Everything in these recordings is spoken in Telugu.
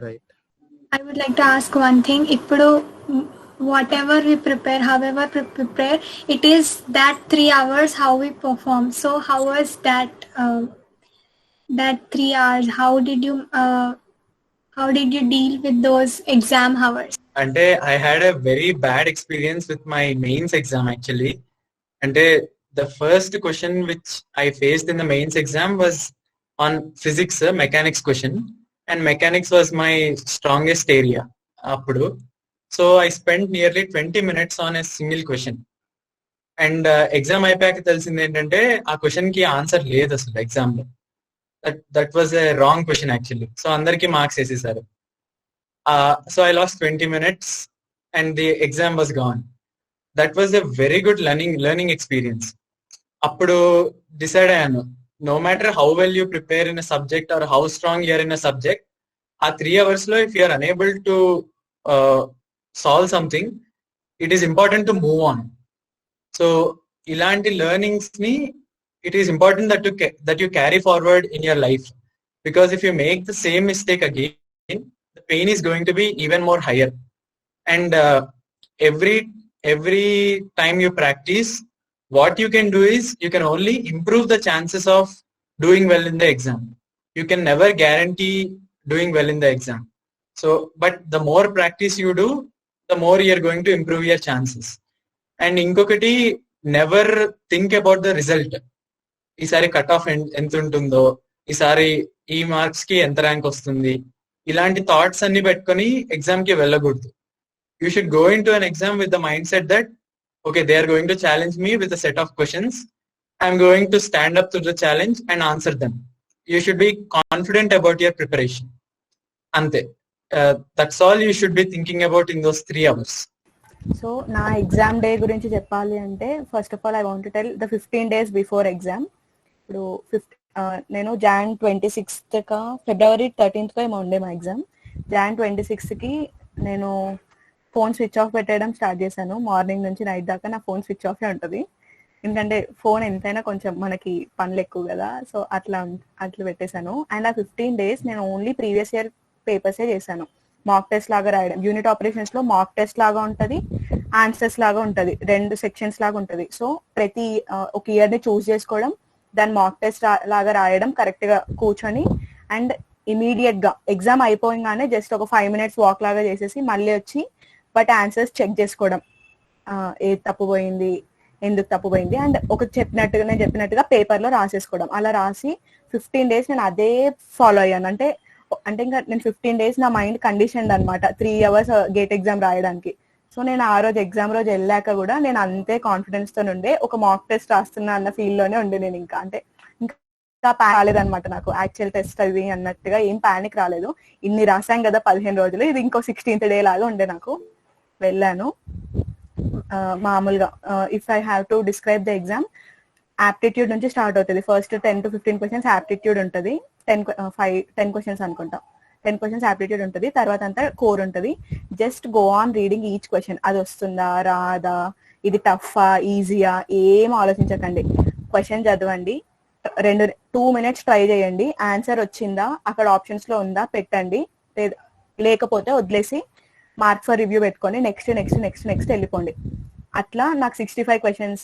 Right. I would like to ask one thing. Ippudu, whatever we prepare, however we prepare, it is that 3 hours how we perform. So how was that 3 hours? How did you deal with those exam hours? అంటే I had a very bad experience with my mains exam actually. అంటే the first question which I faced in the mains exam was on physics mechanics question, and mechanics was my strongest area అప్పుడు. So I spend nearly 20 minutes on a single question. And exam అయిపోయాక తెలిసింది ఏంటంటే ఆ క్వశ్చన్ కి ఆన్సర్ లేదు అసలు ఎగ్జామ్ లో. That was a wrong question actually. So అందరికి మార్క్స్ వేసేసారు. So I lost 20 minutes and the exam was gone. That was a very good learning experience. Appudu decide ayanu, no matter how well you prepare in a subject or how strong you are in a subject, a 3 hours lo if you are unable to solve something, it is important to move on. So ilanti learnings ni it is important that you carry forward in your life, because if you make the same mistake again, the pain is going to be even more higher. And every time you practice, what you can do is you can only improve the chances of doing well in the exam. You can never guarantee doing well in the exam. So but the more practice you do, the more you're going to improve your chances. And inkokati, never think about the result. ఈసారి కట్ ఆఫ్ ఎంత ఉంటుందో, ఈసారి ఈ మార్క్స్ కి ఎంత ర్యాంక్ వస్తుంది, ఇలాంటి థాట్స్ అన్ని పెట్టుకొని ఎగ్జామ్ కి వెళ్ళకూడదు. You should go into an exam with the mind set that okay, they are going to challenge me with a set of questions. I'm going to stand up to the challenge and answer them. You should be confident about your preparation. అంతే. That's all you should be thinking about in those 3 hours. So నా ఎగ్జామ్ డే గురించి చెప్పాలి అంటే, first of all I want to tell the 15 days before exam. ఇప్పుడు నేను Jan 26th February 13th ఏమో ఉండే మా ఎగ్జామ్. Jan 26th నేను ఫోన్ స్విచ్ ఆఫ్ పెట్టేయడం స్టార్ట్ చేశాను. మార్నింగ్ నుంచి నైట్ దాకా నా ఫోన్ స్విచ్ ఆఫే ఉంటుంది. ఎందుకంటే ఫోన్ ఎంతైనా కొంచెం మనకి పనులు ఎక్కువ కదా, సో అట్లా పెట్టేశాను. అండ్ ఆ 15 days నేను ఓన్లీ ప్రీవియస్ ఇయర్ పేపర్సే చేశాను. మాక్ టెస్ట్ లాగా రాయడం, యూనిట్ ఆపరేషన్స్ లో మాక్ టెస్ట్ లాగా ఉంటుంది, ఆన్సర్స్ లాగా ఉంటుంది, 2 sections లాగా ఉంటుంది. సో ప్రతి ఒక ఇయర్ ని చూస్ చేసుకోవడం, దాని మాక్ టెస్ట్ లాగా రాయడం కరెక్ట్ గా కూర్చొని, అండ్ ఇమీడియట్ గా ఎగ్జామ్ అయిపోయింగానే జస్ట్ ఒక 5 minutes వాక్ లాగా చేసేసి మళ్ళీ వచ్చి బట్ ఆన్సర్స్ చెక్ చేసుకోవడం, ఏది తప్పుపోయింది, ఎందుకు తప్పుపోయింది, అండ్ నేను చెప్పినట్టుగా పేపర్ లో రాసేసుకోవడం. అలా రాసి 15 days నేను అదే ఫాలో అయ్యాను. అంటే ఇంకా నేను 15 days నా మైండ్ కండిషన్డ్ అనమాట 3 hours గేట్ ఎగ్జామ్ రాయడానికి. సో నేను ఆ రోజు ఎగ్జామ్ రోజు వెళ్ళాక కూడా నేను అంతే కాన్ఫిడెన్స్ తో ఉండే, ఒక మాక్ టెస్ట్ రాస్తున్నా అన్న ఫీల్ లోనే ఉండే నేను. ఇంకా రాలేదనమాట నాకు యాక్చువల్ టెస్ట్ అది అన్నట్టుగా ఏం పానిక్ రాలేదు. ఇన్ని రాసాం కదా 15 రోజులు, ఇది ఇంకో 16th day లాగా ఉండే నాకు. వెళ్ళాను మామూలుగా. If I have to describe the exam, aptitude నుంచి స్టార్ట్ అవుతుంది. ఫస్ట్ 10 to 15 questions ఆప్టిట్యూడ్ ఉంటుంది. 10 questions అనుకుంటా. 10 questions ఆప్టిట్యూడ్ ఉంటుంది. తర్వాత అంతా కోర్ ఉంటుంది. Just go on reading each question. అది వస్తుందా రాదా, ఇది టఫా ఈజీయా ఏం ఆలోచించకండి. క్వశ్చన్ చదవండి, 2 minutes ట్రై చేయండి. ఆన్సర్ వచ్చిందా, అక్కడ ఆప్షన్స్ లో ఉందా పెట్టండి, లేకపోతే వదిలేసి మార్క్ ఫర్ రివ్యూ పెట్టుకొని నెక్స్ట్ వెళ్ళిపోండి. అట్లా నాకు 65 questions.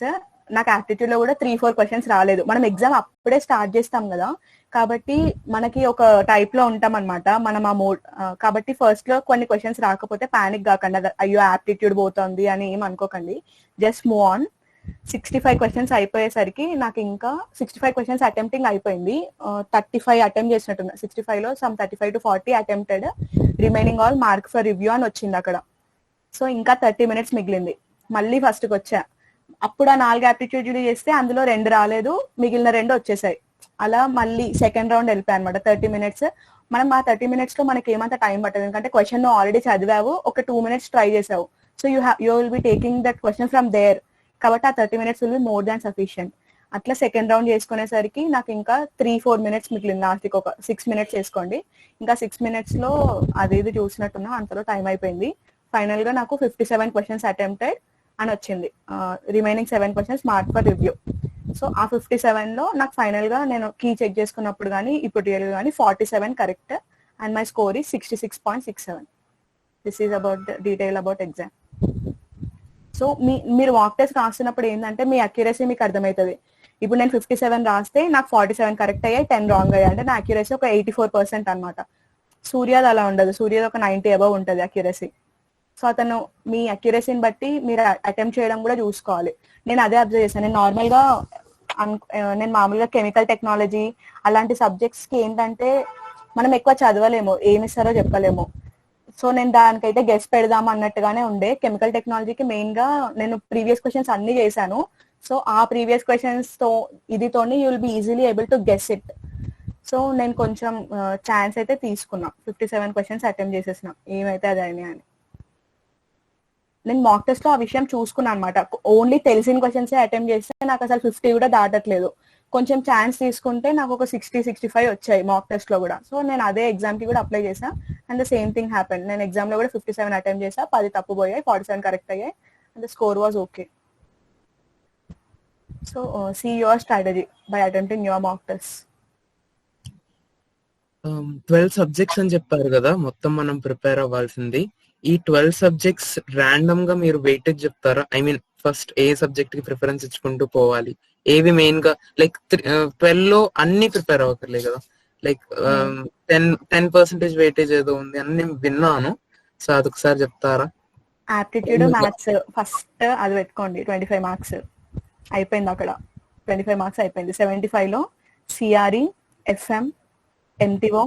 నాకు ఆప్టిట్యూడ్ లో కూడా 3-4 questions రాలేదు. మనం ఎగ్జామ్ అప్పుడే స్టార్ట్ చేస్తాం కదా, కాబట్టి మనకి ఒక టైప్ లో ఉంటాం అనమాట మనం ఆ మోడ్. కాబట్టి ఫస్ట్ లో కొన్ని క్వశ్చన్స్ రాకపోతే పానిక్ కాకండి, అయ్యో ఆప్టిట్యూడ్ పోతుంది అని ఏం అనుకోకండి. Just move on. 65 questions అయిపోయేసరికి నాకు ఇంకా 65 questions అటెంప్టింగ్ అయిపోయింది. 35 అటెంప్ట్ చేసినట్టున్నా. 65 లో some 35 to 40 attempted, remaining all mark for review అని వచ్చింది అక్కడ. సో ఇంకా 30 minutes మిగిలింది. మళ్ళీ ఫస్ట్కి వచ్చా. అప్పుడు ఆ 4 ఆప్టిట్యూడ్లు చేస్తే అందులో 2 రాలేదు, మిగిలిన 2 వచ్చేసాయి. అలా మళ్ళీ సెకండ్ రౌండ్ వెళ్ళిపోయాయి అనమాట. 30 minutes. మనం ఆ 30 minutes లో మనకి ఏమంత టైం పట్టదు, ఎందుకంటే క్వశ్చన్ నువ్వు ఆల్రెడీ చదివావు, ఒక 2 minutes ట్రై చేసావు. So you will be taking that question from there. కాబట్టి ఆ 30 minutes will be more than sufficient. అట్లా సెకండ్ రౌండ్ చేసుకునేసరికి నాకు ఇంకా 3-4 minutes మిగిలింది. లాస్ట్కి ఒక 6 minutes చేసుకోండి. ఇంకా 6 minutes లో అదేది చూసినట్టున్నా అంతలో టైం అయిపోయింది. ఫైనల్ గా నాకు 57 questions అటెంప్టెడ్ అని వచ్చింది. Remaining 7 questions mark for review. So ఆ 57 లో నాకు ఫైనల్ గా నేను కీ చెక్ చేసుకున్నప్పుడు కానీ ఇప్పుడు రియల్ గా కానీ 47 correct. and my score is 66.67. This is about the detail about exam. So మీరు మాక్ టెస్ట్ రాస్తున్నప్పుడు ఏంటంటే మీ అక్యురసీ మీకు అర్థమవుతుంది. ఇప్పుడు నేను 57 రాస్తే నాకు 47 కరెక్ట్ అయ్యాయి, 10 రాంగ్ అయ్యాయి, అంటే నా అక్యురసీ ఒక 84% అనమాట. సూర్యాది అలా ఉండదు, సూర్యది ఒక 90 అబవ్ ఉంటుంది అక్యురసీ. సో అతను మీ అక్యురసీని బట్టి మీరు అటెంప్ట్ చేయడం కూడా చూసుకోవాలి. నేను అదే అబ్జర్వ్ చేశాను. నేను నార్మల్గా నేను మామూలుగా కెమికల్ టెక్నాలజీ అలాంటి సబ్జెక్ట్స్కి ఏంటంటే మనం ఎక్కువ చదవలేము, ఏమి ఇస్తారో చెప్పలేము. సో నేను దానికైతే గెస్ పెడదాం అన్నట్టుగానే ఉండే. కెమికల్ టెక్నాలజీకి మెయిన్ గా నేను ప్రీవియస్ క్వశ్చన్స్ అన్ని చేశాను. సో ఆ ప్రీవియస్ క్వశ్చన్స్ తో ఇదితోని you will be easily able to guess it. So నేను కొంచెం ఛాన్స్ అయితే తీసుకున్నా, 57 క్వశ్చన్స్ అటెంప్ట్ చేసేసిన, ఏమైతే అది అయినాయి అని. నేను మాక్ టెస్ట్ లో ఆ విషయం చూసుకున్నాను అనమాట. ఓన్లీ తెలిసిన క్వశ్చన్స్ అటెంప్ట్ చేస్తే నాకు అసలు 50 కూడా దాటట్లేదు. కొంచెం ఛాన్స్ తీసుకుంటే నాకు ఒక 60-65 వచ్చాయి మాక్ టెస్ట్ లో కూడా. సో నేను అదే ఎగ్జామ్ కి కూడా అప్లై చేసా and the same thing happen. నేను ఎగ్జామ్ లో కూడా 57 అటెంప్ట్ చేసా, 10 తప్పు పోయాయి, 47 కరెక్ట్ అయ్యాయి and the score was okay. So see your strategy by attempting your mock test. 12 subjects అని చెప్పారు కదా మొత్తం మనం ప్రిపేర్ అవ్వాల్సింది. ఈ 12 సబ్జెక్ట్స్ ర్యాండమ్ గా మీరు వెయిటేజ్ చెప్తారా? I mean first A subject కి ప్రిఫరెన్స్ ఇచ్చుకుంటూ పోవాలి, ఏవి మెయిన్ గా లైక్ 12 లో అన్ని ప్రిపేర్ అవ్వకర్లే కదా, లైక్ 10% వెయిటేజ్ ఏదో ఉంది అని నేను విన్నాను. సో అదొకసారి చెప్తారా? ఆప్టిట్యూడ్ మ్యాథ్స్ ఫస్ట్ అది పెట్టుకోండి, 25 మార్క్స్ అయిపోయింది అక్కడ. 25 మార్క్స్ అయిపోయింది. 75 లో సిఆర్ఈ, ఎఫ్ఎం, ఎంటీఓ,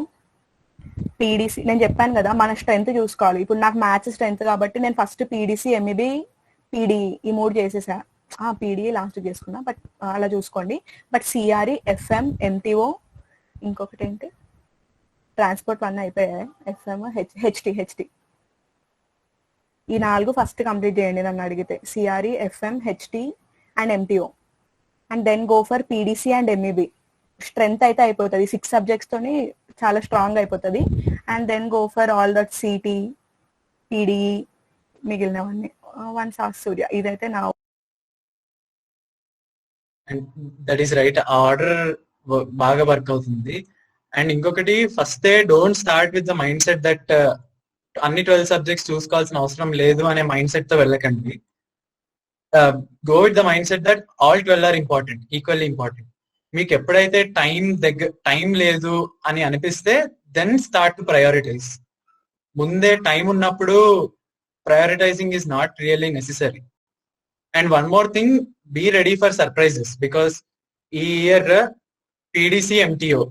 పీడీసీ. నేను చెప్పాను కదా మన స్ట్రెంత్ చూసుకోవాలి. ఇప్పుడు నాకు మ్యాథ్స్ స్ట్రెంత్ కాబట్టి నేను ఫస్ట్ పీడీసీ, ఎంఈబీ, పీడీ ఈ 3 చేసేసా. పీడీఈ లాస్ట్ చేసుకున్నా, బట్ అలా చూసుకోండి. బట్ సిఆర్ఈ, ఎఫ్ఎం, ఎంటీఓ, ఇంకొకటి ఏంటి ట్రాన్స్పోర్ట్ 1 అయిపోయాయి, ఎఫ్ఎం, హెచ్టీ ఈ 4 ఫస్ట్ కంప్లీట్ చేయండి నన్ను అడిగితే. CRE, FM, HT and MTO and then go for PDC and MEB. Strength అయితే అయిపోతుంది, 6 సబ్జెక్ట్స్ తోని చాలా స్ట్రాంగ్ అయిపోతుంది. And then go for all that CT, PDE, మిగిలినవన్నీ వన్ సాస్ సూర్య. ఇదైతే నా దట్ ఈస్ రైట్. ఆర్డర్ బాగా వర్క్ అవుతుంది. అండ్ ఇంకొకటి, first don't start with the mind set that అన్ని 12 సబ్జెక్ట్స్ చూసుకోవాల్సిన అవసరం లేదు అనే మైండ్ సెట్ తో వెళ్ళకండి. Go with the mind set that all 12 are important, equally important. మీకు ఎప్పుడైతే టైం లేదు అని అనిపిస్తే దెన్ స్టార్ట్ టు ప్రయారిటైజ్. ముందే టైం ఉన్నప్పుడు prioritizing is not really necessary. And one more thing, be ready for surprises, because ఈ year PDC, MTO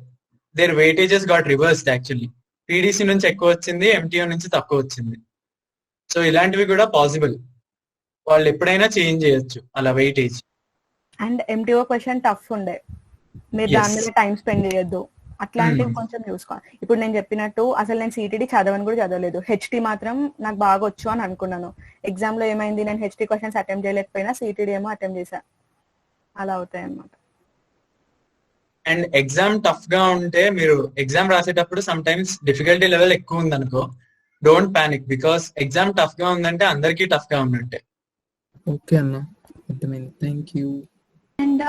their weightages got reversed. Actually PDC నుంచి ఎక్కువ వచ్చింది, ఎంటీఓ నుంచి తక్కువ వచ్చింది. సో ఇలాంటివి కూడా పాసిబుల్, వాళ్ళు ఎప్పుడైనా చేంజ్ చేయొచ్చు అలా weightage. And MTO question tough ఉండే, మీరు దాని మీద టైం స్పెండ్ చేయొద్దు, అట్లాంటివి కొంచెం చూసుకోవాలి. ఇప్పుడు నేను చెప్పినట్టు అసలు నేను సిటీడీ చదవని కూడా చదవలేదు, హెచ్టీ మాత్రం నాకు బాగా వచ్చు అని అనుకున్నాను. ఎగ్జామ్ లో ఏమైంది, నేను హెచ్టీ క్వశ్చన్స్ అటెంప్ట్ చేయలేకపోయినా సిటీడీ ఏమో అటెంప్ట్ చేశా. అలా అవుతాయి అన్నమాట. అండ్ ఎగ్జామ్ టఫ్ గా ఉంటే మీరు ఎగ్జామ్ రాసేటప్పుడు సమ్ టైమ్స్ డిఫికల్టీ లెవెల్ ఎక్కువ ఉందనుకో, don't panic, because exam tough గా ఉందంటే అందరికీ టఫ్ గా ఉన్నట్టే. ఓకే అన్న, అర్థమైంది. Thank you. And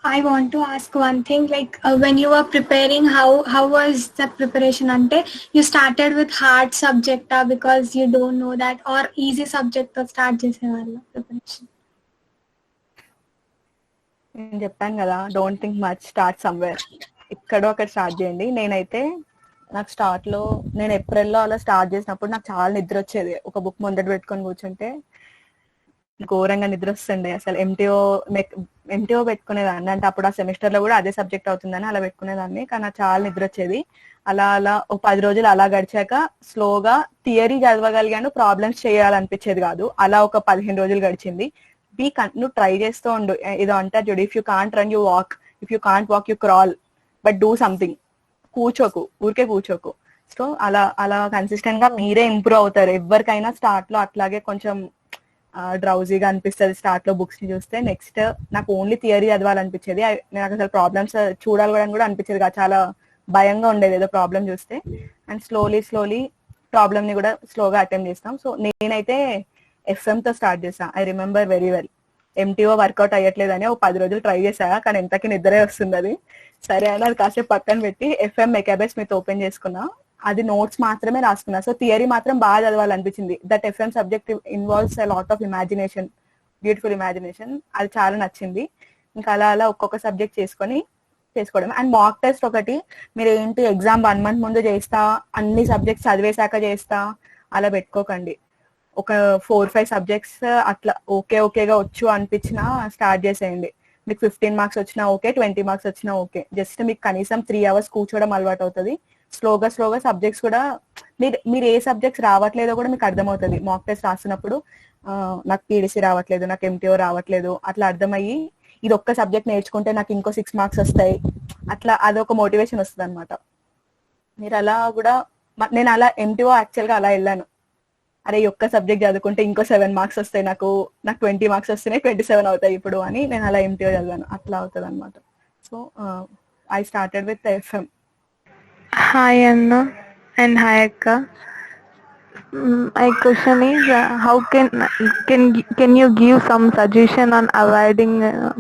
I want to ask one thing, like when you were preparing, how was the preparation? Ante you started with hard subject because you don't know that, or easy subject to start చేసేవాళ్ళ preparation? నేను చెప్పాను కదా, don't think much, start somewhere. ఇక్కడో అక్కడ స్టార్ట్ చేయండి. నేనైతే నాకు స్టార్ట్ లో, నేను ఏప్రిల్లో అలా స్టార్ట్ చేసినప్పుడు నాకు చాలా నిద్ర వచ్చేది. ఒక బుక్ ముందట పెట్టుకొని కూర్చుంటే ఘోరంగా నిద్ర వస్తుండే. అసలు ఎంటీఓ పెట్టుకునేదాన్ని, అంటే అప్పుడు ఆ సెమిస్టర్ లో కూడా అదే సబ్జెక్ట్ అవుతుందని అలా పెట్టుకునేదాన్ని, కానీ నాకు చాలా నిద్ర వచ్చేది. అలా ఒక 10 రోజులు అలా గడిచాక స్లోగా థియరీ చదవగలిగాను, ప్రాబ్లమ్స్ చేయాలనిపించేది కాదు. అలా ఒక 15 రోజులు గడిచింది. నువ్వు ట్రై చేస్తూ ఉండు. ఏదో అంటారు చూడు, if you can't run you walk, if you can't walk you crawl, but do something. కూర్చోకు, ఊరికే కూర్చోకు. సో అలా కన్సిస్టెంట్ గా మీరే ఇంప్రూవ్ అవుతారు. ఎవరికైనా స్టార్ట్ లో అట్లాగే కొంచెం డ్రౌజీగా అనిపిస్తుంది స్టార్ట్ లో బుక్స్ ని చూస్తే. నెక్స్ట్ నాకు ఓన్లీ థియరీ చదవాలనిపించేది, నాకు అసలు ప్రాబ్లమ్స్ చూడాలని కూడా అనిపించేది కాదు, చాలా భయంగా ఉండేది ఏదో ప్రాబ్లం చూస్తే. అండ్ స్లోలీ ప్రాబ్లమ్ ని కూడా స్లోగా అటెంప్ట్ చేస్తాం. సో నేనైతే ఎఫ్ఎం తో స్టార్ట్ చేసా. I remember very well. MTO workout అయ్యట్లేదని ఒక 10 రోజులు ట్రై చేసా, కానీ ఎంతకి నిద్రే వస్తుంది అది. సరే అని అది కాసేపు పక్కన పెట్టి ఎఫ్ఎం మెకాబెస్ మీతో ఓపెన్ చేసుకున్నా. అది నోట్స్ మాత్రమే రాసుకున్నా. సో థియరీ మాత్రం బాగా చదవాలనిపించింది. That FM subject involves a lot of imagination, beautiful imagination. అది చాలా నచ్చింది. ఇంకా అలా అలా ఒక్కొక్క సబ్జెక్ట్ చేసుకోవడం. అండ్ మాక్ టెస్ట్ ఒకటి, మీరు ఏంటి ఎగ్జామ్ 1 month ముందు చేస్తా, అన్ని సబ్జెక్ట్స్ చదివేశాక చేస్తా అలా పెట్టుకోకండి. ఒక 4-5 సబ్జెక్ట్స్ అట్లా ఓకేగా వచ్చు అనిపించినా స్టార్ట్ చేసేయండి. మీకు 15 marks వచ్చినా ఓకే, 20 marks వచ్చినా ఓకే. జస్ట్ మీకు కనీసం 3 hours కూర్చోవడం అలవాటు అవుతుంది. స్లోగా సబ్జెక్ట్స్ కూడా మీరు ఏ సబ్జెక్ట్స్ రావట్లేదో కూడా మీకు అర్థమవుతుంది. మాక్ టెస్ట్ రాసినప్పుడు నాకు పీడీసీ రావట్లేదు, నాకు ఎంటీఓ రావట్లేదు అట్లా అర్థమయ్యి, ఇది ఒక్క సబ్జెక్ట్ నేర్చుకుంటే నాకు ఇంకో 6 marks వస్తాయి, అట్లా అదొక మోటివేషన్ వస్తుంది అనమాట. మీరు అలా కూడా, నేను అలా ఎంటీఓ యాక్చువల్గా అలా వెళ్ళాను. అరే ఈ ఒక్క సబ్జెక్ట్ చదువుకుంటే ఇంకో 7 marks వస్తాయి, నాకు 20 marks వస్తున్నాయి, 27 అవుతాయి ఇప్పుడు అని నేను అలా ఎంటీఓ చదివాను. అట్లా అవుతుంది అనమాట. So I started with FM. Hi Anna and hi Akka. My question is, how can you give some suggestion on avoiding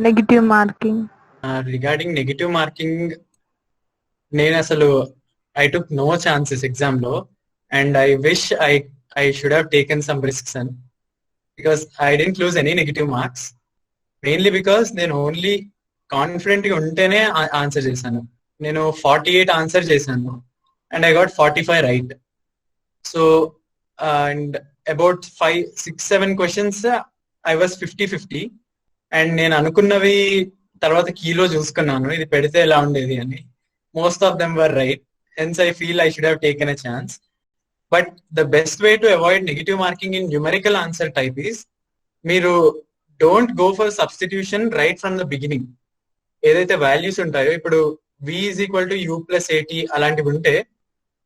negative marking? Regarding negative marking, నేను అసలు I took no chances exam లో, and I wish I should have taken some risks, because I didn't lose any negative marks, mainly because నేను ఓన్లీ కాన్ఫిడెంట్ గా ఉంటేనే ఆన్సర్ చేశాను. నేను 48 ఆన్సర్ చేశాను and I got 45 right. So and about 5-6-7 questions I was 50-50. And నేను అనుకున్నవి తర్వాత కీలో చూసుకున్నాను ఇది పెడితే ఎలా ఉండేది అని. Most of them were right, hence I feel I should have taken a chance. But the best way to avoid negative marking in numerical answer type is, మీరు don't go for substitution right from the beginning. ఏదైతే వాల్యూస్ ఉంటాయో, ఇప్పుడు v is equal to u plus at అలాంటివి ఉంటే,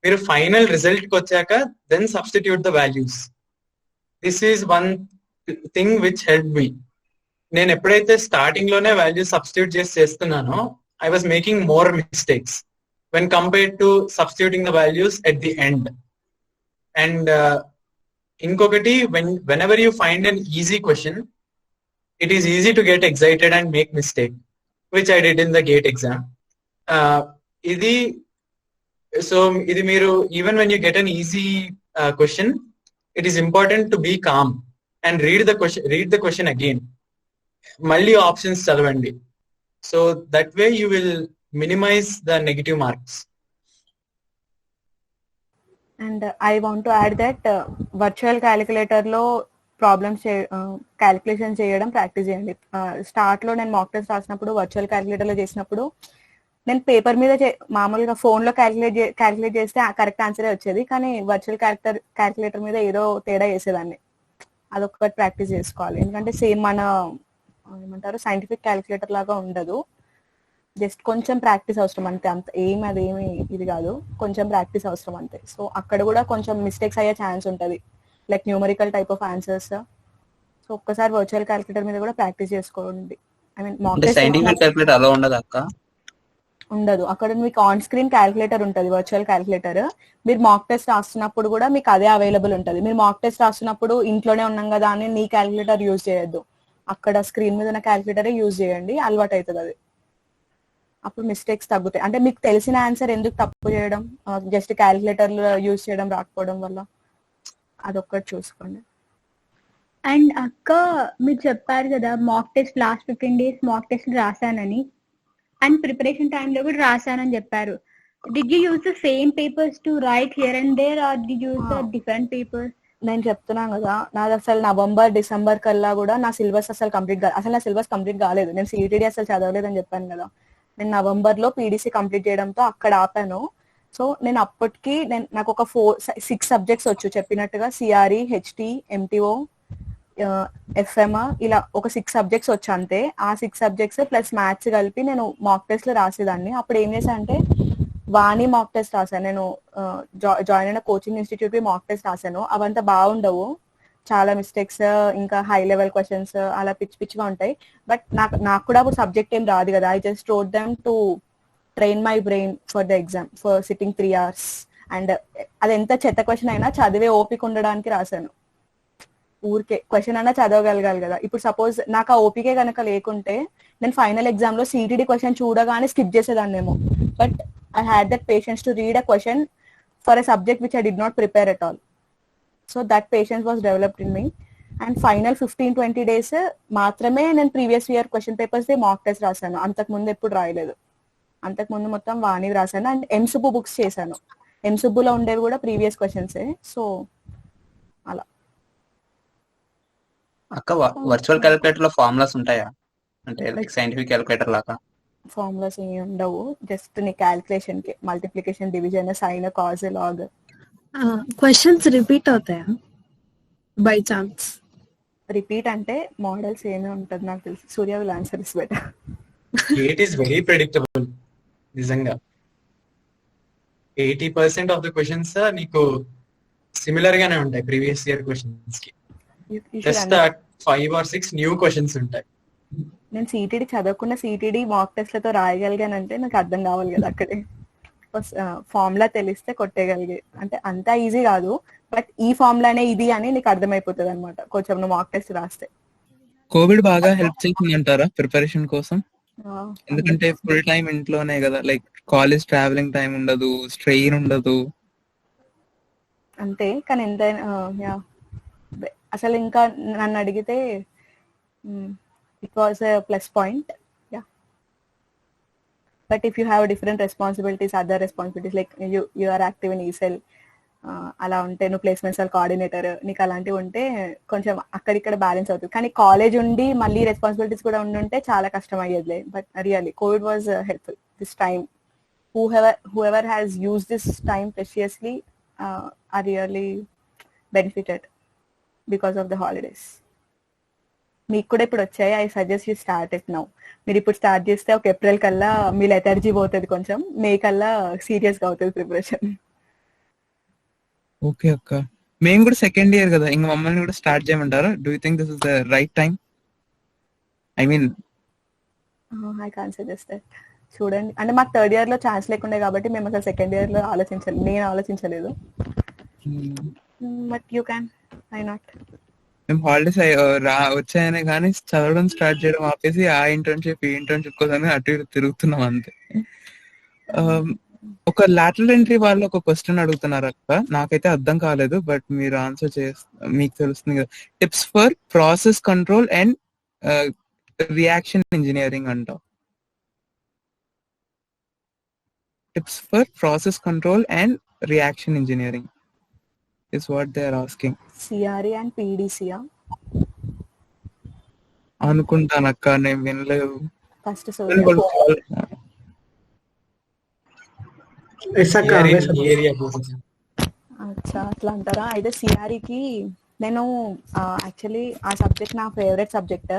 మీరు ఫైనల్ రిజల్ట్ కి వచ్చాక then substitute the values. This is one thing which help me. నేను ఎప్పుడైతే స్టార్టింగ్ లోనే వాల్యూస్ సబ్స్టిట్యూట్ చేస్తున్నానో, I was making more mistakes when compared to substituting the values at the end. And ఇంకొకటి, whenever you find an easy question, it is easy to get excited and make mistake, which I did in the GATE exam. ఇది మీరు even when you get an easy question, it is important to be calm and read the question again. మళ్ళీ ఆప్షన్స్ చదవండి. So that way you will minimise the negative marks. And I want to add that virtual calculator లో ప్రాబ్లమ్స్ క్యాలిక్యులేషన్ చేయడం ప్రాక్టీస్ చేయండి. స్టార్ట్ లో నేను మాక్ టెస్ట్ రాసినప్పుడు, వర్చువల్ క్యాలిక్యులేటర్ లో చేసినప్పుడు, నేను పేపర్ మీద మామూలుగా ఫోన్ లో క్యాలిక్యులేట్ చేస్తే కరెక్ట్ ఆన్సరే వచ్చేది, కానీ వర్చువల్ క్యాలిక్యులేటర్ మీద ఏదో తేడా చేసేదాన్ని. అదొకటి ప్రాక్టీస్ చేసుకోవాలి. ఎందుకంటే సేమ్ మన ఏమంటారు సైంటిఫిక్ క్యాలిక్యులేటర్ లాగా ఉండదు, జస్ట్ కొంచెం ప్రాక్టీస్ అవసరం అంతే. అదేమి ఇది కాదు, కొంచెం ప్రాక్టీస్ అవసరం అంతే. సో అక్కడ కూడా కొంచెం మిస్టేక్స్ అయ్యే ఛాన్స్ ఉంటుంది, like numerical type of answers. So ఒక్కసారి వర్చువల్ క్యాలిక్యులేటర్ మీద కూడా ప్రాక్టీస్ చేసుకోండి. I mean mock test scientific calculator అలా ఉండదు అక్క? ఉండదు. అక్కడ మీకు ఆన్ స్క్రీన్ క్యాలిక్యులేటర్ ఉంటుంది, వర్చువల్ క్యాలిక్యులేటర్. మీరు మాక్ టెస్ట్ రాస్తున్నప్పుడు కూడా మీకు అదే అవైలబుల్ ఉంటుంది. మీరు మాక్ టెస్ట్ రాస్తున్నప్పుడు ఇంట్లోనే ఉన్నాం కదా అని నీ క్యాలిక్యులేటర్ యూజ్ చేయొద్దు, అక్కడ స్క్రీన్ మీద ఉన్న క్యాలిక్యులేటరే యూజ్ చేయండి, అలవాటు అవుతుంది అది. అప్పుడు మిస్టేక్స్ తగ్గుతాయి. అంటే మీకు తెలిసిన ఆన్సర్ ఎందుకు తప్పు చేయడం, జస్ట్ క్యాలిక్యులేటర్ యూజ్ చేయడం రాకపోవడం వల్ల, అదొక్కటి చూసుకోండి. అండ్ అక్క, మీరు చెప్పారు కదా mock test last 15 days mock test రాశానని, అండ్ ప్రిపరేషన్ టైంలో కూడా రాశానని చెప్పారు. Did you use the same papers to write here and there, or did you use the different papers? నేను చెప్తున్నాను కదా, నాది అసలు November-December కల్లా కూడా నా సిలబస్ అసలు కంప్లీట్ కాలేదు. అసలు నా సిలబస్ కంప్లీట్ కాలేదు. నేను సిఈటీడీ అసలు చదవలేదని చెప్పాను కదా. నేను November లో పీడీసీ కంప్లీట్ చేయడంతో అక్కడ ఆపాను. సో నేను అప్పటికి నాకు ఒక 4-6 సబ్జెక్ట్స్ వచ్చు, చెప్పినట్టుగా సిఆర్ఈ, హెచ్టి, ఎంటీఓ, ఎఫ్ఎం, ఇలా ఒక 6 సబ్జెక్ట్స్ వచ్చు అంతే. ఆ 6 సబ్జెక్ట్స్ ప్లస్ మ్యాథ్స్ కలిపి నేను మాక్ టెస్ట్ లో రాసేదాన్ని. అప్పుడు ఏం చేశా అంటే, వాణి మాక్ టెస్ట్ రాశాను. నేను జాయిన్ అయిన కోచింగ్ ఇన్స్టిట్యూట్ మాక్ టెస్ట్ రాశాను. అవంతా బాగుండవు, చాలా మిస్టేక్స్, ఇంకా హై లెవెల్ క్వశ్చన్స్ అలా పిచ్చిగా ఉంటాయి. బట్ నాకు కూడా అప్పుడు సబ్జెక్ట్ ఏం రాదు కదా. I just wrote them to train my brain for the exam, for sitting 3 hours. And అది ఎంత చెత్త క్వశ్చన్ అయినా చదివే ఓపిక ఉండడానికి రాశాను. ఊరికే క్వశ్చన్ అయినా చదవగలగాలి కదా. ఇప్పుడు సపోజ్ నాకు ఆ ఓపికే కనుక లేకుంటే నేను ఫైనల్ ఎగ్జామ్ లో సిటీడీ క్వశ్చన్ చూడగానే స్కిప్ చేసేదాన్నేమో. But I had that patience to read a question for a subject which I did not prepare at all. So that patience was developed in me. And final 15-20 days మాత్రమే నేను previous year question papers mock test రాశాను. అంతకు ముందు ఎప్పుడు రాయలేదు. అంతకు ముందు మొత్తం వాణి రాశాను. అండ్ ఎంసుబ్బు బుక్స్ చేశాను. ఎంసుబ్బులో ఉండేవి కూడా ప్రీవియస్ క్వశ్చన్సే. సో అలా. అక్క వర్చువల్ క్యాలిక్యులేటర్ లో ఫార్ములాస్ ఉంటాయా? అంటే లైక్ సైంటిఫిక్ క్యాలిక్యులేటర్ లాగా ఫార్ములాస్ ఏమి ఉండవు. జస్ట్ నీ క్యాలిక్యులేషన్ కి multiplication, division, sine, cos, log. Questions repeat అవుతాయా బై ఛాన్స్? రిపీట్ అంటే మోడల్స్ ఏమి ఉంటుంది నాకు తెలుసు. Surya will answer is better. GATE is very predictable. నిజంగా 80% ఆఫ్ ద క్వశ్చన్స్ నీకు సిమిలర్ గానే ఉంటాయి ప్రీవియస్ ఇయర్ క్వశ్చన్స్ కి. జస్ట్ 5 or 6 న్యూ క్వశ్చన్స్ ఉంటాయి. నేను సిటీడీ చదవకుండా సిటీడీ మాక్ టెస్ట్లతో రాయగలిగానంటే నాకు అర్థం కావాలి కదా. అక్కడే ఫార్ములా తెలిస్తే కొట్టేయగలిగే. అంటే అంత ఈజీ కాదు, బట్ ఈ ఫార్ములానే ఇది అని నీకు అర్థమైపోతుంది అనమాట కొంచెం నువ్వు మాక్ టెస్ట్ రాస్తే. కోవిడ్ బాగా హెల్ప్ చేసింది అంటారా ప్రిపరేషన్ కోసం? ఎందుకంటే ఫుల్ టైం ఇంట్లోనే కదా, లైక్ కాలేజ్ ట్రావెలింగ్ టైం ఉండదు, స్ట్రెయిన్ ఉండదు. అంతే, కానీ ఎంతైనా అసలు ఇంకా నన్ను అడిగితే it was a plus point. Yeah, but if you have different responsibilities, other responsibilities like you are active in E Cell, అలా ఉంటే నువ్వు ప్లేస్మెంట్ సెల్ కోఆర్డినేటర్, నీకు అలాంటివి ఉంటే కొంచెం అక్కడిక్కడ బ్యాలెన్స్ అవుతుంది. కానీ కాలేజ్ ఉండి మళ్ళీ రెస్పాన్సిబిలిటీస్ కూడా ఉండుంటే చాలా కష్టం అయ్యేదిలే. But really Covid was helpful this time. whoever has used this time preciously are really benefited because of the holidays. మీకు కూడా ఇప్పుడు వచ్చాయి. I suggest you start it now. మీరు ఇప్పుడు స్టార్ట్ చేస్తే ఒక ఏప్రిల్ కల్లా మీ లెథర్జీ పోతుంది, కొంచెం మే కల్లా సీరియస్గా అవుతుంది ప్రిపరేషన్. ఓకే అక్క, మేము కూడా సెకండ్ ఇయర్ కదా, ఇంక మమ్మల్ని కూడా స్టార్ట్ చేయమంటారా? Do you think this is the right time? I mean I can't suggest that. చూడండి, అంటే మాకు థర్డ్ ఇయర్ లో ఛాన్స్ లేకుండే కాబట్టి మేము అసలు సెకండ్ ఇయర్ లో నేను ఆలోచించలేదు. But you can, I not. మేము హాలిడేస్ వచ్చాయనే కానీ చదవడం స్టార్ట్ చేయడం ఆపేసి ఆ ఇంటర్న్షిప్ ఈ ఇంటర్న్షిప్ కోసం అటు ఇటు తిరుగుతున్నాం అంతే. ఒక లాటరల్ ఎంట్రీ వాళ్ళు ఒక క్వశ్చన్ అడుగుతున్నారు అక్క, నాకైతే అర్థం కాలేదు, బట్ మీరు ఆన్సర్ మీకు తెలుస్తుంది కదా. Tips for process control and reaction engineering అంట. Tips for process control and reaction engineering is what they are asking. CRE and PDC అనుకుంటానక్క, నేను వినలేదు. ఫస్ట్ అచ్చా, అట్లా అంటారా? అయితే సిఆర్ఈకి నేను యాక్చువల్లీ ఆ సబ్జెక్ట్ నా ఫేవరెట్ సబ్జెక్ట్.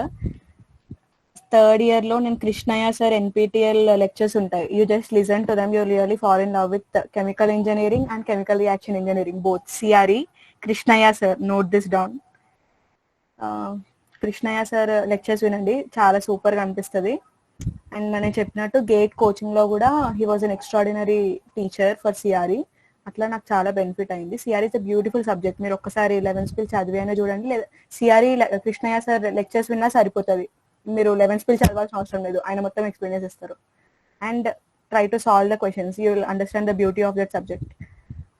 థర్డ్ ఇయర్ లో నేను కృష్ణయ్య సార్ NPTEL లెక్చర్స్ ఉంటాయి. You just listen to them, you really fall in love with chemical engineering and chemical reaction engineering both. CRE Krishnaiah sir, note this down. Krishnaiah sir lectures వినండి, చాలా సూపర్ గా అనిపిస్తుంది. అండ్ నేను చెప్పినట్టు గేట్ కోచింగ్ లో కూడా he was an extraordinary teacher for CRE. అట్లా నాకు చాలా బెనిఫిట్ అయింది. CRE is a beautiful subject. మీరు ఒక్కసారి 11th స్పిల్ చదివైనా చూడండి, లేదా CRE కృష్ణయ్య సార్ లెక్చర్స్ విన్నా సరిపోతుంది. మీరు 11th స్పిల్ చదవాల్సిన అవసరం లేదు, ఆయన మొత్తం ఎక్స్ప్లెయిన్ చేస్తారు. And try to solve the questions, you will understand the beauty of that subject.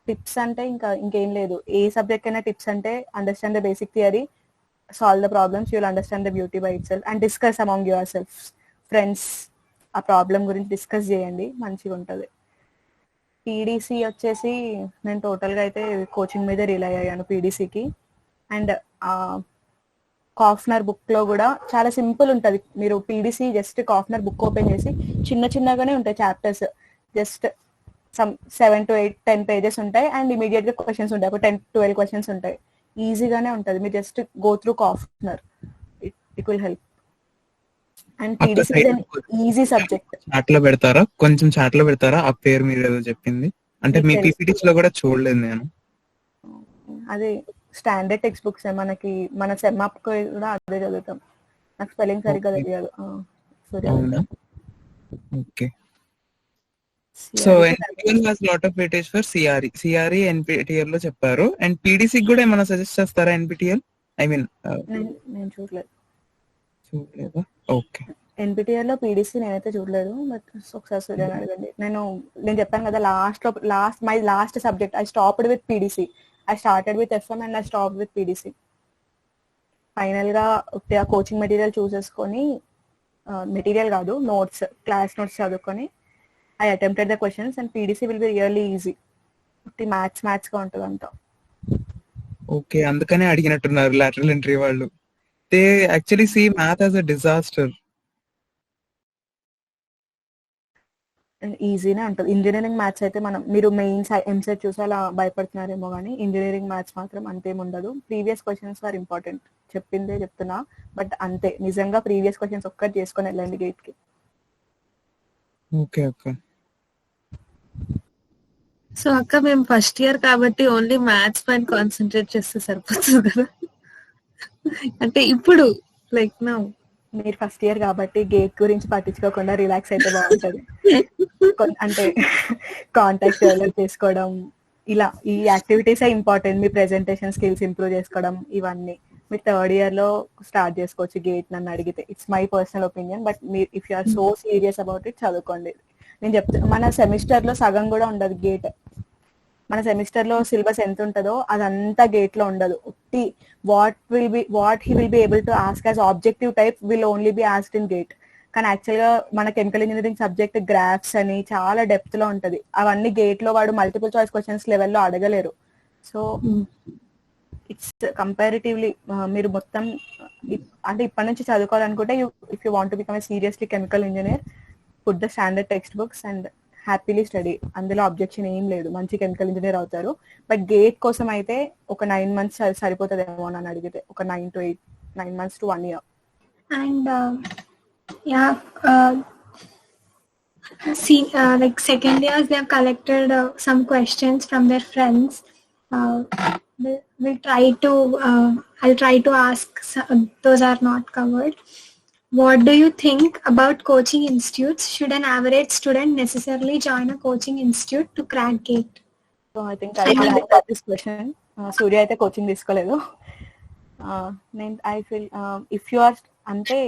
Tips అంటే ఇంకేం లేదు. ఏ సబ్జెక్ట్ అయినా టిప్స్ అంటే understand the basic theory, solve the problems, you will understand the beauty by it self. And discuss among your self, friends, ఆ ప్రాబ్లం గురించి డిస్కస్ చేయండి, మంచిగా ఉంటుంది. PDC వచ్చేసి నేను టోటల్గా అయితే కోచింగ్ మీద రిలై అయ్యాను PDCకి. అండ్ కాఫ్నర్ బుక్ లో కూడా చాలా సింపుల్ ఉంటది. మీరు PDC జస్ట్ కాఫ్నర్ బుక్ ఓపెన్ చేసి చిన్నగానే ఉంటాయి చాప్టర్స్, జస్ట్ 7 to 8, 10 pages ఉంటాయి. అండ్ ఇమీడియట్ గా క్వశ్చన్స్ ఉంటాయి, ఒక 10-12 క్వశ్చన్స్ ఉంటాయి. ఈజీగానే ఉంటది. మీరు just go through కాఫ్నర్, it will help. And PDC easy subject. చాట్లో పెడతారా, కొంచెం చాట్లో పెడతారా ఆ పేరు మీరు ఏదో చెప్పింది? అంటే మీ PPTs లో కూడా చూడలేదు నేను. అదే స్టాండర్డ్ టెక్స్ట్ బుక్స్ మనకి, మన సెమ్అప్ కూడా అదే చదువుతాం. నాకు స్పెల్లింగ్ సరిగ్గా తెలియదు. Okay, so NPTEL has lot of weightage for CRE NPTEL లో చెప్పారు. అండ్ PDC కూడా ఏమైనా సజెస్ట్ చేస్తారా? NPTEL ఐ మీన్ నేను చూడలేదా? ఓకే. ఎన్పిటిఆర్ లో పీడీసీ నేనైతే చూడలేదు, బట్ ఒకసారి సూర్యని అడగండి. నేను చెప్పాను కదా, my last subject I stopped with PDC. I started with FM and I stop with PDC. Final గా కోచింగ్ మెటీరియల్ చూసేసుకొని, మెటీరియల్ కాదు నోట్స్, క్లాస్ నోట్స్ చదువుకొని I attempted the questions and PDC will be really easy. Maths గా ఉంటుంది అంతా. ఓకే, అందుకనే అడిగినట్టున్నారు లాటరల్ ఎంట్రీ వాళ్ళు. They actually see math as a disaster. ఈజీనే ఉంటుంది. ఇంజనీరింగ్ మ్యాథ్స్ అయితే మీరు మెయిన్స్ ఎంసెట్ చూసి అలా భయపడుతున్నారేమో, కానీ ఇంజనీరింగ్ మ్యాథ్స్ మాత్రం అంతేం ఉండదు. ప్రీవియస్ క్వశ్చన్స్ ఆర్ ఇంపార్టెంట్, చెప్పిందే చెప్తున్నా, బట్ అంతే. నిజంగా ప్రీవియస్ క్వశ్చన్స్ ఒక్కటి చేసుకొని వెళ్ళండి గేట్ కి. Okay okay. సో అక్క మేము ఫస్ట్ ఇయర్ కాబట్టి ఓన్లీ మ్యాథ్స్ పైన కాన్సన్ట్రేట్ చేస్తే సరిపోతుంది కదా, అంటే ఇప్పుడు లైక్ నా మీరు ఫస్ట్ ఇయర్ కాబట్టి గేట్ గురించి పట్టించుకోకుండా రిలాక్స్ అయితే బాగుంటది. అంటే కాంటాక్ట్ డెవలప్ చేసుకోవడం, ఇలా ఈ యాక్టివిటీస్ ఇంపార్టెంట్. మీ ప్రెజెంటేషన్ స్కిల్స్ ఇంప్రూవ్ చేసుకోవడం, ఇవన్నీ మీరు థర్డ్ ఇయర్ లో స్టార్ట్ చేసుకోవచ్చు గేట్. నన్ను అడిగితే it's my personal opinion, but మీరు if you are so serious about it చదువుకోండి. నేను చెప్తాను, మన సెమిస్టర్ లో సగం కూడా ఉండదు గేట్. మన సెమిస్టర్ లో సిలబస్ ఎంత ఉంటుందో అదంతా గేట్ లో ఉండదు. What he will be able to ask as objective type will only be asked in gate. కానీ యాక్చువల్ గా మన కెమికల్ ఇంజనీరింగ్ సబ్జెక్ట్ గ్రాఫ్స్ అని చాలా డెప్త్ లో ఉంటది. అవన్నీ గేట్ లో వాడు మల్టిపుల్ చాయిస్ క్వశ్చన్స్ లెవెల్లో అడగలేరు. సో ఇట్స్ కంపారిటివ్లీ మీరు మొత్తం అంటే ఇప్పటి నుంచి చదువుకోవాలనుకుంటే, if you want to become a seriously chemical engineer, put the standard text books and happily study. అందులో అబ్జెక్షన్ ఏం లేదు, మంచి కెమికల్ ఇంజనీర్ అవుతారు. బట్ గేట్ కోసం అయితే ఒక 9 months సరిపోతుందేమో నన్ను అడిగితే. ఒక 9 months to 1 year. And like second years, they have collected some questions from their friends. I'll try to ask. Those are not covered. What do you think about coaching institutes? Should an average student necessarily join a coaching institute to crack GATE? So I think I will answer this question. Surya అయితే కోచింగ్ తీసుకోలేదు. I feel if you are అంటే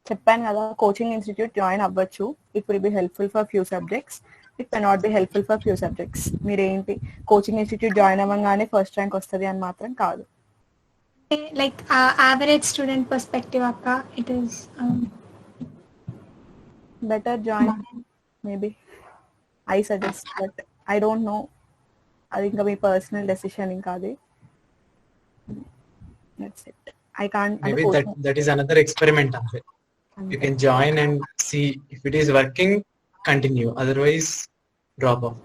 చెప్పాను కదా, కోచింగ్ ఇన్స్టిట్యూట్ జాయిన్ అవ్వచ్చు. It will be helpful for few subjects, it can not be helpful for few subjects. మీరేంటి కోచింగ్ ఇన్స్టిట్యూట్ జాయిన్ అవ్వగానే ఫస్ట్ ర్యాంక్ వస్తుంది అని మాత్రం కాదు. Like average student perspective akka, it is better join maybe, I suggest, but I don't know, అది ఇంకా మీ పర్సనల్ డెసిషన్. ఇంకా అది that's it. I can't, maybe that is another experiment of it. You can join and see if it is working, continue, otherwise drop off.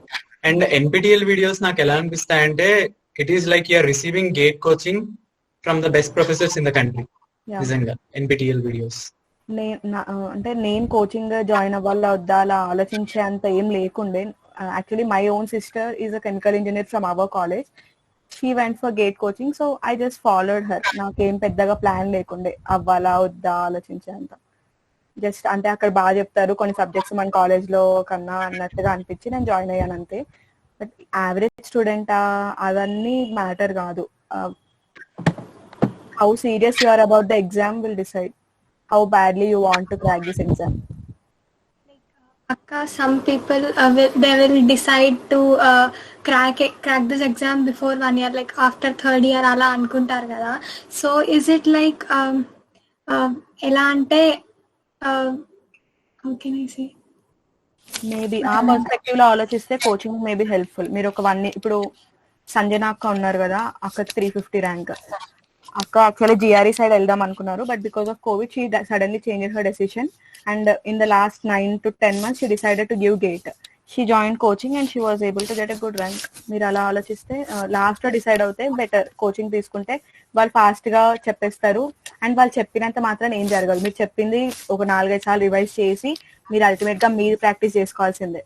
And NPTEL videos నాకు ఎలా అనిపిస్తాయంటే, it is like you are receiving gate coaching from the best professors in the country. నిజంగా NPTEL videos. అంటే నేను కోచింగ్ జాయిన్ అవ్వాలా వద్దా అలా ఆలోచించే అంత ఏం లేకుండే. Actually my own sister is a chemical engineer from our college. She went for gate coaching, so I just followed her. నాకేం పెద్దగా ప్లాన్ లేకుండే అవ్వాలా వద్దా ఆలోచించే అంత. జస్ట్ అంటే అక్కడ బాగా చెప్తారు కొన్ని సబ్జెక్ట్స్ మన కాలేజ్ లో కన్నా అన్నట్టుగా అనిపించి నేను జాయిన్ అయ్యాను అంతే. బట్ యావరేజ్ స్టూడెంటా అవన్నీ మ్యాటర్ కాదు. How serious you are about the exam will decide how badly you want to crack this exam. Akka, some people they will decide to crack this exam before 1 year, like after third year ala anukuntaru kada. So is it like ela ante how can I say, maybe ఆ పర్స్పెక్టివ్ లో ఆలోచిస్తే కోచింగ్ మేబీ హెల్ప్ఫుల్. మీరు ఒక 1 ఇప్పుడు సంజన అక్క ఉన్నారు కదా, అక్క 350 ర్యాంక్. అక్క యాక్చువల్లీ జిఆర్ఈ సైడ్ వెళ్దాం అనుకున్నారు, but because of Covid she suddenly change her decision and in the last 9 to 10 months she decided to give gate. She join coaching and she was able to get a good rank. మీరు అలా ఆలోచిస్తే లాస్ట్ లో డిసైడ్ అవుతే బెటర్. కోచింగ్ తీసుకుంటే వాళ్ళు ఫాస్ట్ గా చెప్పేస్తారు అండ్ వాళ్ళు చెప్పినంత మాత్రం ఏం జరగదు. మీరు చెప్పింది ఒక 4-5 సార్లు రివైజ్ చేసి మీరు అల్టిమేట్ గా మీరు ప్రాక్టీస్ చేసుకోవాల్సిందే.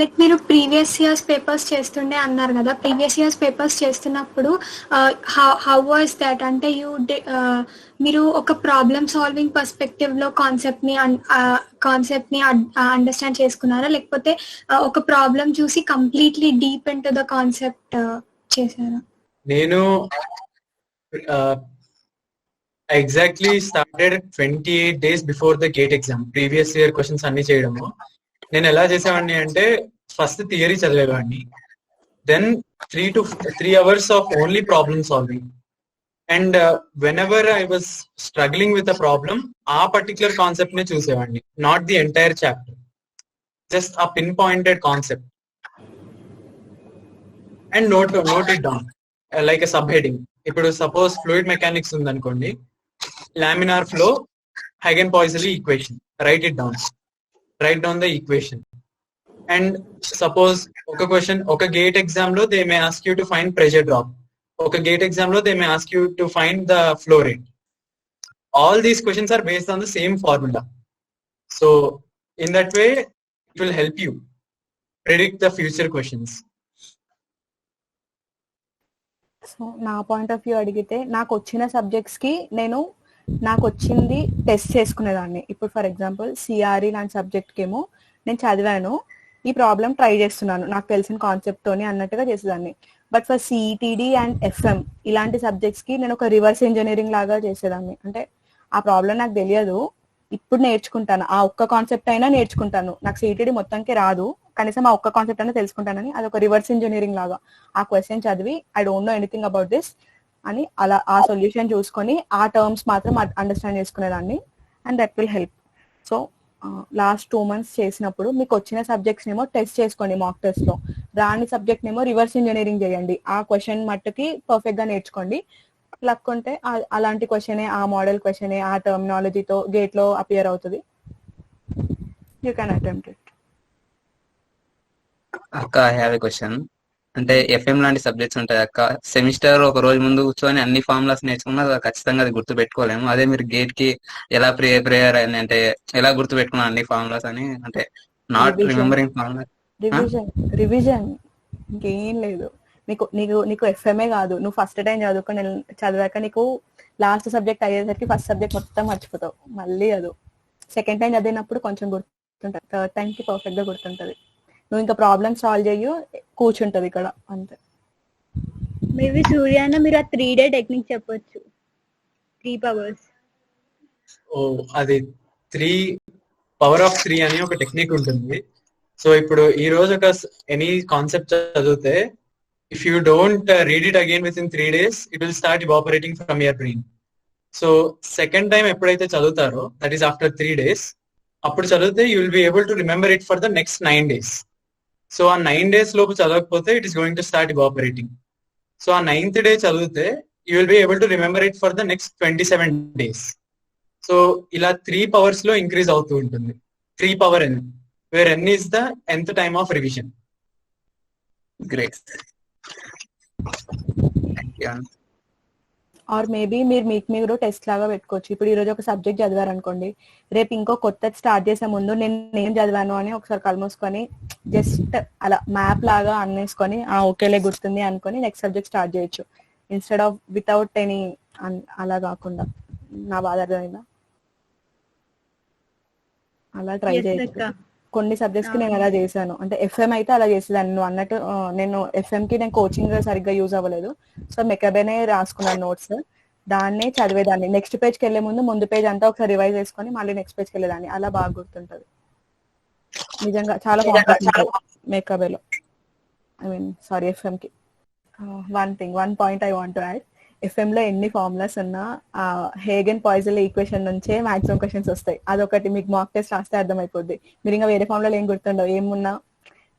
లైక్ మీరు ప్రీవియస్ ఇయర్స్ పేపర్స్ చేస్తుండే అన్నారు కదా, ప్రీవియస్ ఇయర్స్ పేపర్స్ చేస్తున్నప్పుడు హౌ వాజ్ దాట్? అంటే మీరు ఒక ప్రాబ్లమ్ సాల్వింగ్ పర్స్పెక్టివ్ లో కాన్సెప్ట్ ని అండర్స్టాండ్ చేసుకున్నారా, లేకపోతే ఒక ప్రాబ్లం చూసి completely deep in to the concept చేశారా? నేను I exactly started 28 days before the GATE exam. Previous year questions అన్ని చేయడము. నేను ఎలా చేసేవాడిని అంటే ఫస్ట్ థియరీ చదివేవాడిని, then 3 hours of only problem solving. And whenever I was struggling with a problem, ఆ పర్టికులర్ కాన్సెప్ట్ నే చూసేవాడిని, not the entire chapter, just ఆ pinpointed concept. And note it down like a subheading. ఇప్పుడు సపోజ్ ఫ్లూయిడ్ మెకానిక్స్ ఉందనుకోండి, laminar flow Hagen Poiseuille equation, write down the equation. And suppose ఒక క్వశ్చన్, ఒక గేట్ ఎగ్జామ్ లో they may ask you to find pressure drop, ఒక గేట్ ఎగ్జామ్ లో they may ask you to find the flow rate. All these questions are based on the same formula. So in that way it will help you predict the future questions. So నా పాయింట్ ఆఫ్ వ్యూ అడిగితే, నాకు వచ్చిన సబ్జెక్ట్స్ కి నాకు వచ్చింది టెస్ట్ చేసుకునేదాన్ని. ఇప్పుడు ఫర్ ఎగ్జాంపుల్ సిఆర్ఈ లాంటి సబ్జెక్ట్కి ఏమో నేను చదివాను, ఈ ప్రాబ్లం ట్రై చేస్తున్నాను నాకు తెలిసిన కాన్సెప్ట్ తోని అన్నట్టుగా చేసేదాన్ని. బట్ ఫర్ సిఈటిడి అండ్ ఎఫ్ఎం ఇలాంటి సబ్జెక్ట్స్ కి నేను ఒక రివర్స్ ఇంజనీరింగ్ లాగా చేసేదాన్ని. అంటే ఆ ప్రాబ్లం నాకు తెలియదు, ఇప్పుడు నేర్చుకుంటాను, ఆ ఒక్క కాన్సెప్ట్ అయినా నేర్చుకుంటాను, నాకు సిఈటిడి మొత్తానికి రాదు, కనీసం ఆ ఒక్క కాన్సెప్ట్ అయినా తెలుసుకుంటానని అదొక రివర్స్ ఇంజనీరింగ్ లాగా ఆ క్వశ్చన్ చదివి I don't know anything about this అని అలా ఆ సొల్యూషన్ చూసుకొని ఆ టర్మ్స్ మాత్రం అండర్స్టాండ్ చేసుకునేదాన్ని. And that will help. So last 2 months చేసినప్పుడు మీకు వచ్చిన సబ్జెక్ట్స్ ఏమో టెస్ట్ చేసుకోండి మాక్ టెస్ట్ లో, రాని సబ్జెక్ట్ ఏమో రివర్స్ ఇంజనీరింగ్ చేయండి, ఆ క్వశ్చన్ మట్టుకి పర్ఫెక్ట్ గా నేర్చుకోండి. లక్ ఉంటే అలాంటి క్వశ్చనే, ఆ మోడల్ క్వశ్చనే ఆ టర్మినాలజీతో గేట్ లో అపియర్ అవుతుంది. You can attempt it. అక్క ఐ హ్యావ్ ఎ క్వశ్చన్. అంటే ఎఫ్ఎం లాంటి సబ్జెక్ట్స్ ఉంటాయి అక్క, సెమిస్టర్ ఒక రోజు ముందు కూర్చొని అన్ని ఫార్ములాస్ నేర్చుకున్నా ఖచ్చితంగా అది గుర్తు పెట్టుకోలేము. అదే మీరు గేట్ కి ఎలా ప్రిపేర్ అని, అంటే ఎలా గుర్తు పెట్టుకున్నా అన్ని ఫార్ములాస్ అని, అంటే నాట్ రిమెంబరింగ్ ఫార్ములా. రివిజన్ ఇంకేం లేదు. నీకు ఎఫ్ఎంఏ కాదు, నువ్వు ఫస్ట్ టైం చదివాక నీకు లాస్ట్ సబ్జెక్ట్ అయ్యేసరికి ఫస్ట్ సబ్జెక్ట్ మొత్తం మర్చిపోతావు. మళ్ళీ అది సెకండ్ టైం చదివినప్పుడు కొంచెం గుర్తుంటుంది, థర్డ్ టైం కి పర్ఫెక్ట్ గా గుర్తుంటది. నువ్వు ఇంకా ప్రాబ్లమ్ సాల్వ్ చేయు, కూర్చుంటది ఇక్కడ అంతే. మేబీ సూర్యాన్న మీరు ఆ 3-day టెక్నిక్ చెప్పొచ్చు, 3 powers. ఓ అది 3 power of 3 అని ఒక టెక్నిక్ ఉంటుంది. సో ఇప్పుడు ఈ రోజు ఒక ఎనీ కాన్సెప్ట్ చదివితే, if you don't read it again within 3 days, it will start evaporating from your brain. So second time ఎప్పుడైతే చదువుతారో, దట్ ఈస్ ఆఫ్టర్ 3 days, అప్పుడు చదివితే you will be able to remember it for the next 9 days. So ఆ 9 days లోపు చదవకపోతే it is going to start evaporating. So ఆ 9th day చదివితే you will be able to remember it for the next 27 days. So ఇలా 3 powers లో ఇంక్రీజ్ అవుతూ ఉంటుంది. 3 power n, where n is the nth time of revision. Great. Or maybe మీరు టెస్ట్ లాగా పెట్టుకోవచ్చు. ఇప్పుడు ఈ రోజు ఒక సబ్జెక్ట్ చదివారు అనుకోండి, రేపు ఇంకో కొత్త స్టార్ట్ చేసే ముందు నేను ఏం చదివాను అని ఒకసారి కలుమూసుకొని జస్ట్ అలా మ్యాప్ లాగా అన్నేసుకొని ఓకేలే గుర్తుంది అనుకొని నెక్స్ట్ సబ్జెక్ట్ స్టార్ట్ చేయొచ్చు, ఇన్స్టెడ్ ఆఫ్ వితౌట్ ఎనీ అలా కాకుండా. నా బాధ అర్థమైందా? అలా ట్రై చేయొచ్చు. కొన్ని సబ్జెక్ట్స్ కి నేను అలా చేశాను. అంటే ఎఫ్ఎం అయితే అలా చేసేదాన్ని, నువ్వు అన్నట్టు నేను ఎఫ్ఎం కి నేను కోచింగ్ సరిగ్గా యూజ్ అవ్వలేదు, సో మెకబేనే రాసుకున్నాను నోట్స్, దాన్నే చదివేదాన్ని. నెక్స్ట్ పేజ్కి వెళ్లే ముందు పేజ్ అంతా ఒకసారి రివైజ్ చేసుకొని మళ్ళీ నెక్స్ట్ పేజ్కి వెళ్ళేదాన్ని. అలా బాగా గుర్తుంటది. నిజంగా చాలా మెకబేలో, ఎఫ్ఎం కి. One point I want to add, FM లో ఎన్ని ఫార్ములాస్ ఉన్నా హేగెన్-పాయిసన్ ఈక్వేషన్ నుంచే మాక్సిమం క్వశ్చన్స్ వస్తాయి. అదొకటి మీకు మాక్ టెస్ట్ రాస్తే అర్థమైపోద్ది. మీరు ఇంకా వేరే ఫార్ములాలు ఏం గుర్తుండవు, ఏమున్నా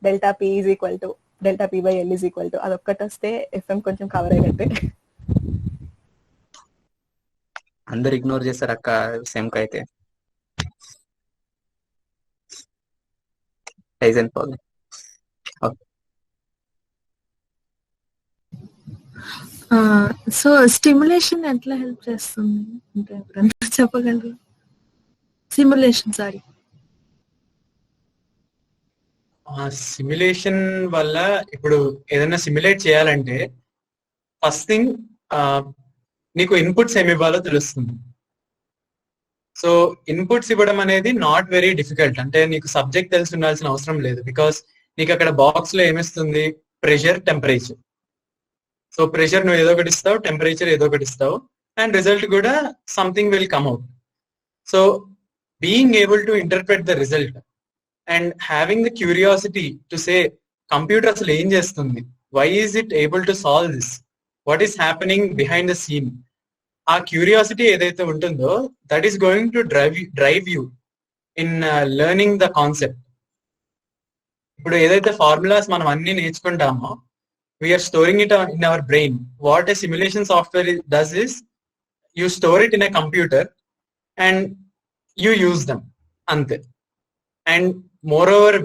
delta P is equal to delta P by L is equal to, అదొక్కటి వస్తే ఎఫ్ఎం కొంచెం కవర్ అయినట్టే. అందరు ఇగ్నోర్ చేస్తారు అక్క సెమ్ కి అయితే. సో స్టిమ్యులేషన్ ఎట్లా హెల్ప్ చేస్తుంది అంటే ఎవరైనా చెప్పగలరు? సిమ్యులేషన్ సిమ్యులేషన్ వల్ల ఇప్పుడు ఏదైనా సిమ్యులేట్ చేయాలంటే ఫస్ట్ థింగ్ నీకు ఇన్పుట్స్ ఏమి ఇవ్వాలో తెలుస్తుంది. సో ఇన్పుట్స్ ఇవ్వడం అనేది నాట్ వెరీ డిఫికల్ట్. అంటే నీకు సబ్జెక్ట్ తెలిసి ఉండాల్సిన అవసరం లేదు, బికాస్ నీకు అక్కడ బాక్స్ లో ఏమిస్తుంది, ప్రెషర్, టెంపరేచర్. సో ప్రెషర్ నువ్వు ఏదో ఒకటి ఇస్తావు, టెంపరేచర్ ఏదో ఒకటి ఇస్తావు. and result kuda something will come out. So being able to interpret the result and having the curiosity to say computer asalu em chestundi, why is it able to solve this, what is happening behind the scene, ఆ క్యూరియాసిటీ ఏదైతే ఉంటుందో that is going to drive you in learning the concept. ఇప్పుడు ఏదైతే ఫార్ములాస్ మనం అన్ని నేర్చుకుంటామో we're storing it in our brain. What a simulation software does is you store it in a computer and you use them, అంతే. అండ్ మోర్ ఓవర్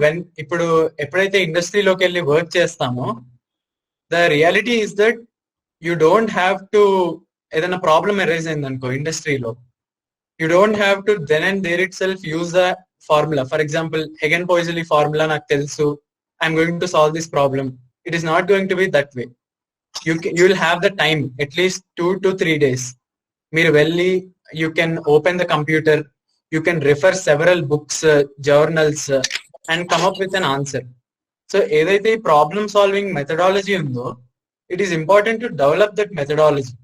ఇప్పుడు ఎప్పుడైతే ఇండస్ట్రీలోకి వెళ్ళి వర్క్ చేస్తామో the reality is that you don't have to, ఏదైనా ప్రాబ్లమ్ ఎరైజ్ అయింది అనుకో ఇండస్ట్రీలో, you don't have to then and there itself use the formula. For example Hagen Poiseuille formula నాకు తెలుసు, I'm going to solve this problem. It is not going to be that way. You will have the time at least 2 to 3 days. మీరు వెళ్ళి you can open the computer, you can refer several books, journals and come up with an answer. So ఏదైతే ఈ ప్రాబ్లమ్ సాల్వింగ్ మెథడాలజీ ఉందో it is important to develop that methodology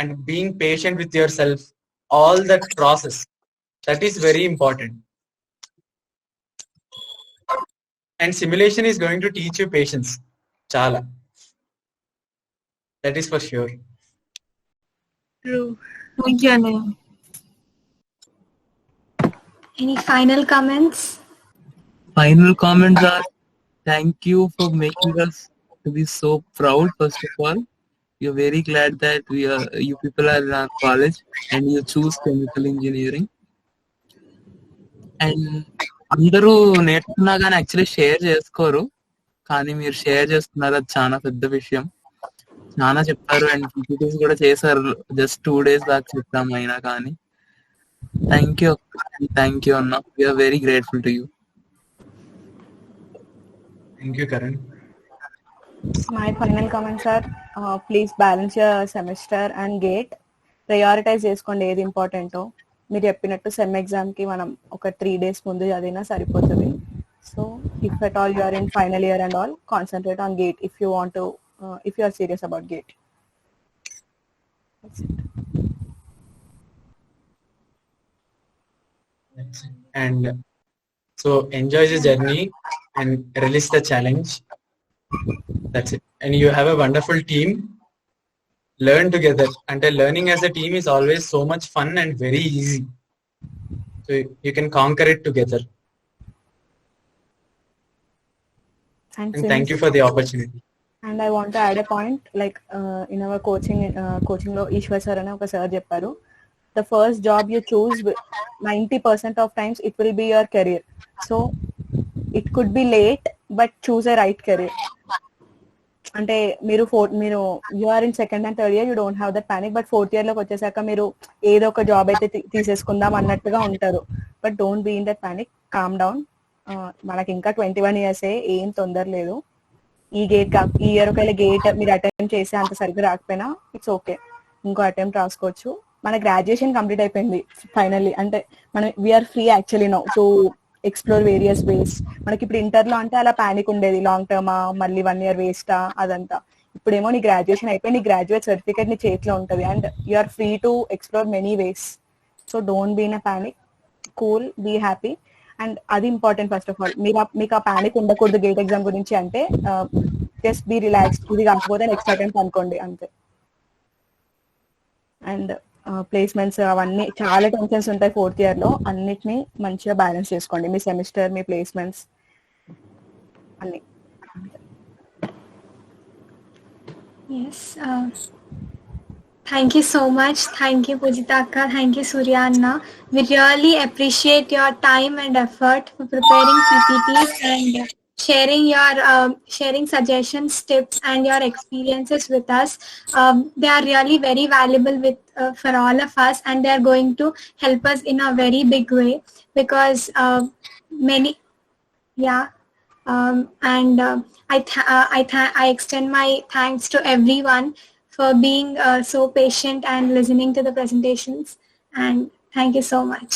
and being patient with yourself, all that process, that is very important. And simulation is going to teach you patience chala, that is for sure. True. Thank you, Ananya. Any final comments? Final comments are thank you for making us to be so proud. First of all, you're very glad that you people are in our college and you choose chemical engineering. And అందరూ నేర్చుకున్నా కానీ యాక్చువల్లీ షేర్ చేసుకోరు, కానీ మీరు షేర్ చేసుకున్నారు, అది చాలా పెద్ద విషయం. చాలా చెప్పారు అండ్ పీపీటీస్ కూడా చేశారు, జస్ట్ 2 days బ్యాక్ చెప్పాము అయినా కానీ. థ్యాంక్ యూ అన్న, we're very grateful to you. Thank you, Karan. My final comments are please balance your semester and gate. Prioritize చేసుకోండి ఏది ఇంపార్టెంటో. మీరు చెప్పినట్టు సెమ్ ఎగ్జామ్కి మనం ఒక 3 days ముందు చదివినా సరిపోతుంది. So if at all you are in final year and all, concentrate on GATE if you want to, if you are serious about GATE. And so enjoy the journey and release the challenge. That's it. And you have a wonderful team. Learn together. And learning as a team is always so much fun and very easy. So you can conquer it together. And thank you for the opportunity. And I want to add a point, like in our coaching lo Ishwar sir ane oka sir chepparu, the first job you choose 90% of times it will be your career. So it could be late, but choose a right career. అంటే మీరు you are in second and third year, you don't have that panic, but 4th year లోకి వచ్చేసాక మీరు ఏదో ఒక జాబ్ అయితే తీసేసుకుందాం అన్నట్టుగా ఉంటారు. But don't be in that panic, calm down. మనకి ఇంకా 21 years, ఏం తొందర లేదు. ఈ ఇయర్ ఒకవేళ గేట్ మీరు అటెంప్ట్ చేసే అంత సరిగ్గా రాకపోయినా ఇట్స్ ఓకే, ఇంకో అటెంప్ట్ రాసుకోవచ్చు. మన గ్రాడ్యుయేషన్ కంప్లీట్ అయిపోయింది ఫైనల్లీ, అంటే మనం we're free actually now to explore various ways. మనకి ఇప్పుడు ఇంటర్లో అంటే అలా పానిక్ ఉండేది, లాంగ్ టర్మా, మళ్ళీ 1 year వేస్టా అదంతా. ఇప్పుడేమో నీ గ్రాడ్యుయేషన్ అయిపోయి నీ గ్రాడ్యుయేట్ సర్టిఫికేట్ నీ చేతిలో ఉంటుంది and you are free to explore many ways. So don't be in a panic, cool, be happy. And అది ఇంపార్టెంట్. ఫస్ట్ ఆఫ్ ఆల్ మీకు ఆ పానిక్ ఉండకూడదు గేట్ ఎగ్జామ్ గురించి, అంటే జస్ట్ బీ రిలాక్స్డ్. ఇది కాకపోతే నెక్స్ట్ అటెంప్ట్ అనుకోండి, అంతే. అండ్ ప్లేస్మెంట్స్ అవన్నీ చాలా టెన్షన్స్ ఉంటాయి 4th year లో, అన్నిటినీ మంచిగా బ్యాలెన్స్ చేసుకోండి, మీ సెమిస్టర్, మీ ప్లేస్మెంట్స్ అన్ని. Yes. Thank you so much. Thank you, Pujita Akka. Thank you, Surya Anna. We really appreciate your time and effort for preparing PPTs and sharing suggestions, tips, and your experiences with us. They are really very valuable for all of us, and they are going to help us in a very big way, because I extend my thanks to everyone for being so patient and listening to the presentations, and thank you so much.